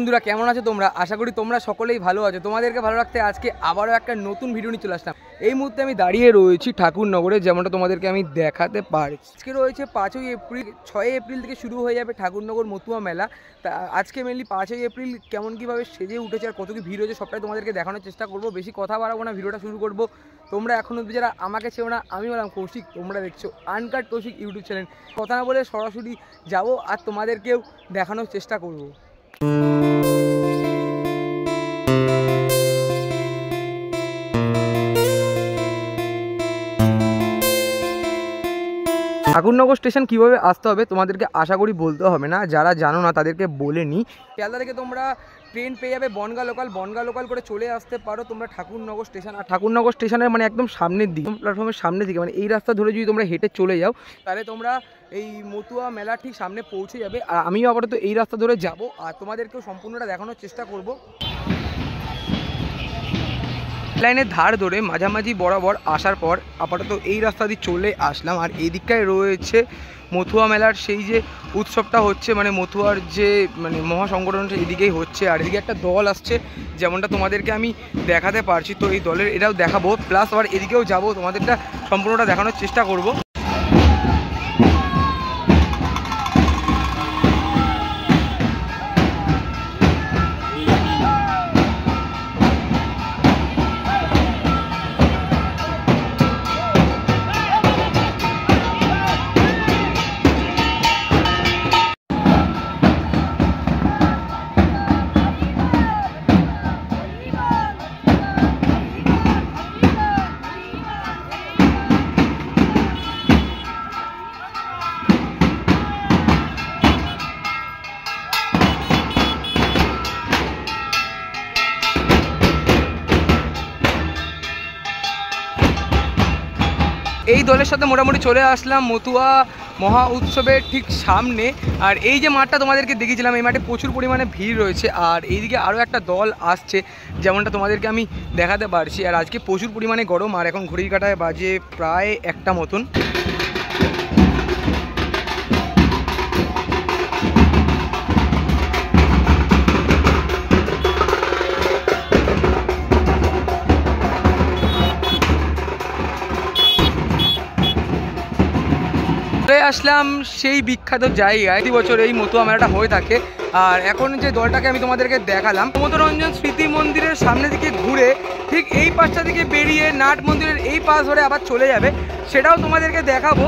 বন্ধুরা, কেমন আছো তোমরা? আশা করি তোমরা সকলেই ভালো আছো। তোমাদেরকে ভালো রাখতে আজকে আবারও একটা নতুন ভিডিও নিয়ে চলে আসলাম। এই মুহূর্তে আমি দাঁড়িয়ে রয়েছি ঠাকুরনগরে, যেমনটা তোমাদেরকে আমি দেখাতে পারি। আজকে রয়েছে 5ই এপ্রিল। 6 এপ্রিল থেকে শুরু হয়ে যাবে ঠাকুরনগর মতুয়া মেলা। তা আজকে মেনলি 5ই এপ্রিল কেমন কীভাবে সেজে উঠেছে আর কত কি ভিড় হয়েছে সবটাই তোমাদেরকে দেখানোর চেষ্টা করবো। বেশি কথা বাড়াবো না, ভিডিওটা শুরু করবো। তোমরা এখন অব্দি যারা আমাকে চেও না, আমি বললাম কৌশিক, তোমরা দেখছো আনকাট কৌশিক ইউটিউব চ্যানেল। কথা না বলে সরাসরি যাবো আর তোমাদেরকেও দেখানোর চেষ্টা করবো। ঠাকুরনগর স্টেশন কীভাবে আসতে হবে তোমাদেরকে আশা করি বলতে হবে না, যারা জানো না তাদেরকে বলে নিই। শিয়ালদা থেকে তোমরা ট্রেন পেয়ে যাবে বনগাঁ লোকাল করে চলে আসতে পারো তোমরা ঠাকুরনগর স্টেশন। আর ঠাকুরনগর স্টেশনের মানে একদম সামনের দিকে, প্ল্যাটফর্মের সামনের দিকে, মানে এই রাস্তা ধরে যদি তোমরা হেঁটে চলে যাও তাহলে তোমরা এই মতুয়া মেলা ঠিক সামনে পৌঁছে যাবে। আর আমিও আপাতত এই রাস্তা ধরে যাব আর তোমাদেরকেও সম্পূর্ণটা দেখানোর চেষ্টা করব। লাইনের ধার ধরে মাঝামাঝি বরাবর আসার পর আপাতত এই রাস্তা দিয়ে চলে আসলাম। আর এই দিকটায় রয়েছে মতুয়া মেলার সেই যে উৎসবটা হচ্ছে, মানে মতুয়ার যে মানে মহাসংগঠনটা এদিকেই হচ্ছে। আর এদিকে একটা দল আসছে, যেমনটা তোমাদেরকে আমি দেখাতে পারছি। তো এই দলের এটাও দেখাবো, প্লাস আবার এদিকেও যাবো, তোমাদেরটা সম্পূর্ণটা দেখানোর চেষ্টা করব। এই দলের সাথে মোটামুটি চলে আসলাম মতুয়া মহা উৎসবের ঠিক সামনে। আর এই যে মাঠটা তোমাদেরকে দেখিয়েছিলাম, এই মাঠে প্রচুর পরিমাণে ভিড় রয়েছে। আর এইদিকে আরও একটা দল আসছে, যেমনটা তোমাদেরকে আমি দেখাতে পারছি। আর আজকে প্রচুর পরিমাণে গরম, আর এখন ঘড়ির কাঁটায় বাজে প্রায় 1টা মতন। আসলাম সেই বিখ্যাত জায়গায়, প্রতি বছর এই মতুয়া মেলাটা হয়ে থাকে। আর এখন যে দলটাকে আমি তোমাদেরকে দেখালাম, সমুদ্ররঞ্জন স্মৃতি মন্দিরের সামনে দিকে ঘুরে ঠিক এই পাশটা দিকে বেরিয়ে নাট মন্দিরের এই পাশ ধরে আবার চলে যাবে, সেটাও তোমাদেরকে দেখাবো।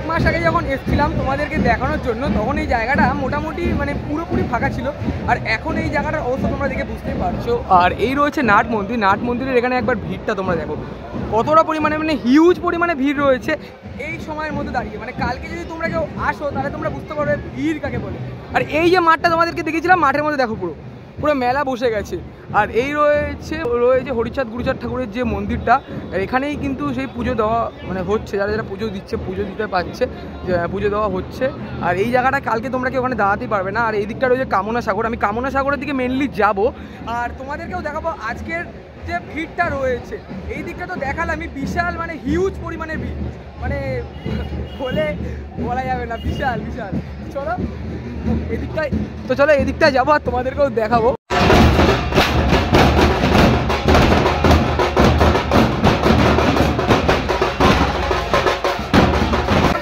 মাস আগে যখন এসেছিলাম তোমাদেরকে দেখানোর জন্য, তখন এই জায়গাটা মোটামুটি মানে পুরোপুরি ফাঁকা ছিল, আর এখন এই জায়গাটার অবস্থা তোমরা দেখে বুঝতেই পারছো। আর এই রয়েছে নাট মন্দির, নাট মন্দিরের এখানে একবার ভিড়টা তোমরা দেখো কতটা পরিমাণে, মানে হিউজ পরিমাণে ভিড় রয়েছে এই সময়ের মধ্যে দাঁড়িয়ে। মানে কালকে যদি তোমরা কেউ আসো তাহলে তোমরা বুঝতে পারবে ভিড় কাকে বলে। আর এই যে মাঠটা তোমাদেরকে দেখেছিলাম, মাঠের মধ্যে দেখো পুরো পুরো মেলা বসে গেছে। আর এই রয়েছে হরিচাঁদ গুরুচাঁদ ঠাকুরের যে মন্দিরটা, এখানেই কিন্তু সেই পুজো দেওয়া মানে হচ্ছে, যারা যারা পুজো দিচ্ছে, পুজো দিতে পারছে, পুজো দেওয়া হচ্ছে। আর এই জায়গাটা কালকে তোমরা কেউ ওখানে দাঁড়াতেই পারবে না। আর এই দিকটা রয়েছে কামনা সাগর, আমি কামনা সাগরের দিকে মেনলি যাব, আর তোমাদেরকেও দেখাবো আজকের যে ভিড়টা রয়েছে। এই দিকটা তো দেখালামই, বিশাল মানে হিউজ পরিমাণে ভিড়, মানে বলে বলা যাবে না, বিশাল বিশাল। চলো এদিকটায়, তো চলো এদিকটায় যাবো আর তোমাদেরকেও দেখাবো।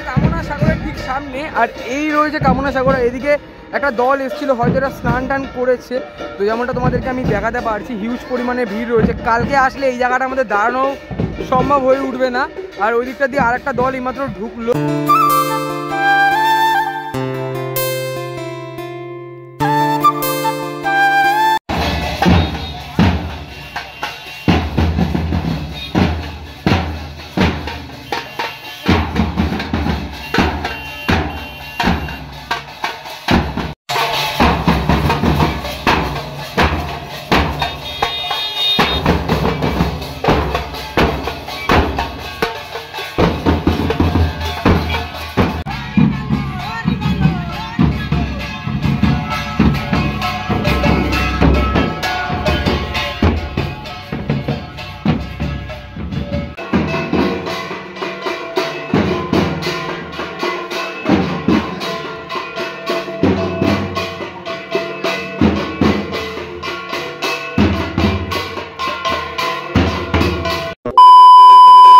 কামনা সাগরের ঠিক সামনে, আর এই রয়েছে কামনা সাগর। এদিকে একটা দল এসেছিল, হয়তো এরা স্নান টান করেছে, তো যেমনটা তোমাদেরকে আমি দেখাতে পারছি হিউজ পরিমাণে ভিড় রয়েছে। কালকে আসলে এই জায়গাটা আমাদের দাঁড়ানো সম্ভব হয়ে উঠবে না। আর ওই দিকটা দিয়ে আরেকটা দল এইমাত্র ঢুকলো।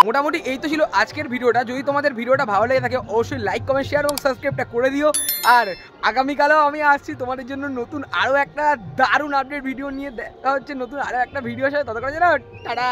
মোটামুটি এই তো ছিল আজকের ভিডিওটা। যদি তোমাদের ভিডিওটা ভালো লেগে থাকে অবশ্যই লাইক কমেন্ট শেয়ার এবং সাবস্ক্রাইবটা করে দিও। আর আগামীকালেও আমি আসছি তোমাদের জন্য নতুন আরও একটা দারুণ আপডেট ভিডিও নিয়ে। দেখা হচ্ছে নতুন আরও একটা ভিডিওর সাথে, ততক্ষণের জন্য টাটা।